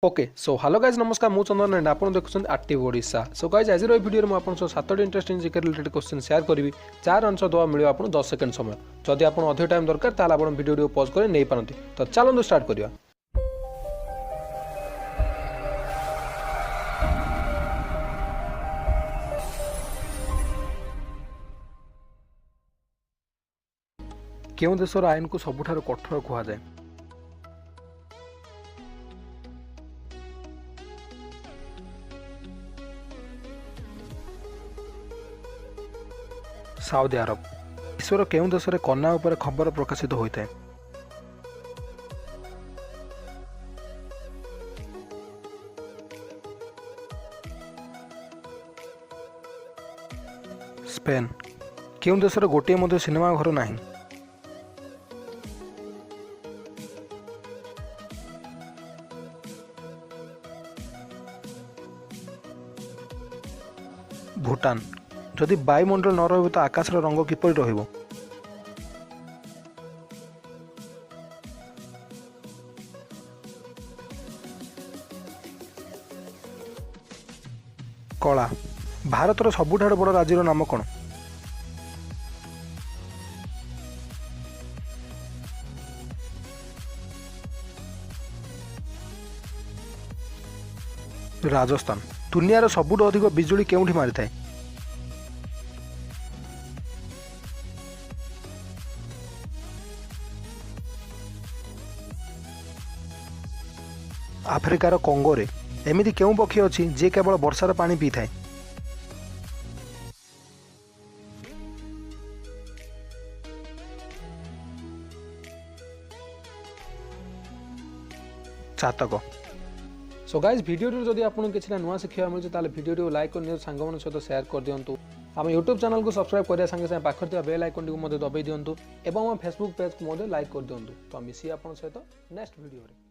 Okay so hello guys नमस्कार मु Chandan and आप देखुं एक्टिव ओडिशा सो गाइज आज वीडियो में आपको 7टी interesting GK related question share करी 4 आंसर दवा मिले आपको 10 सेकंड समय जदि आप अधिक टाइम दरकार ताल आप वीडियो पॉज कर नहीं पारती तो चलो स्टार्ट करिया। केउं देशर आईन को सबुठार कठोर कहा जाए? सऊदी अरब। विश्वर केउं देश में कन्या उपर खबर प्रकाशित होता है? स्पेन। केउं देश में गोटे मध्य सिनेमा घर नहीं? भूटान। जदि वायुमंडल न रही तो आकाशर रंग किपर रहिबो? कला। भारतर सबुठार बड़ राज्यर नाम कौन? राजस्थान। दुनियार सबुठ अधिक बिजुली केउठी मारी थाए? आफ्रिकार कंगोरे एमिति केउं पक्षी अछि जे केवल वर्षार पानी पी थाए? चातक। सो गाइज वीडियो जदि आपको किसी नुआ शिक्षा मिलूँ ताले वीडियो लाइक कर सांग सहित शेयर कर दिंतु। आम यूट्यूब चैनल को सब्सक्राइब करने संगे संगे पाखर बेल आइकन टी दबाई दिंतु और फेसबुक पेज को लाइक कर दिंतु। तो मिसी आप सहित नेक्स्ट वीडियो।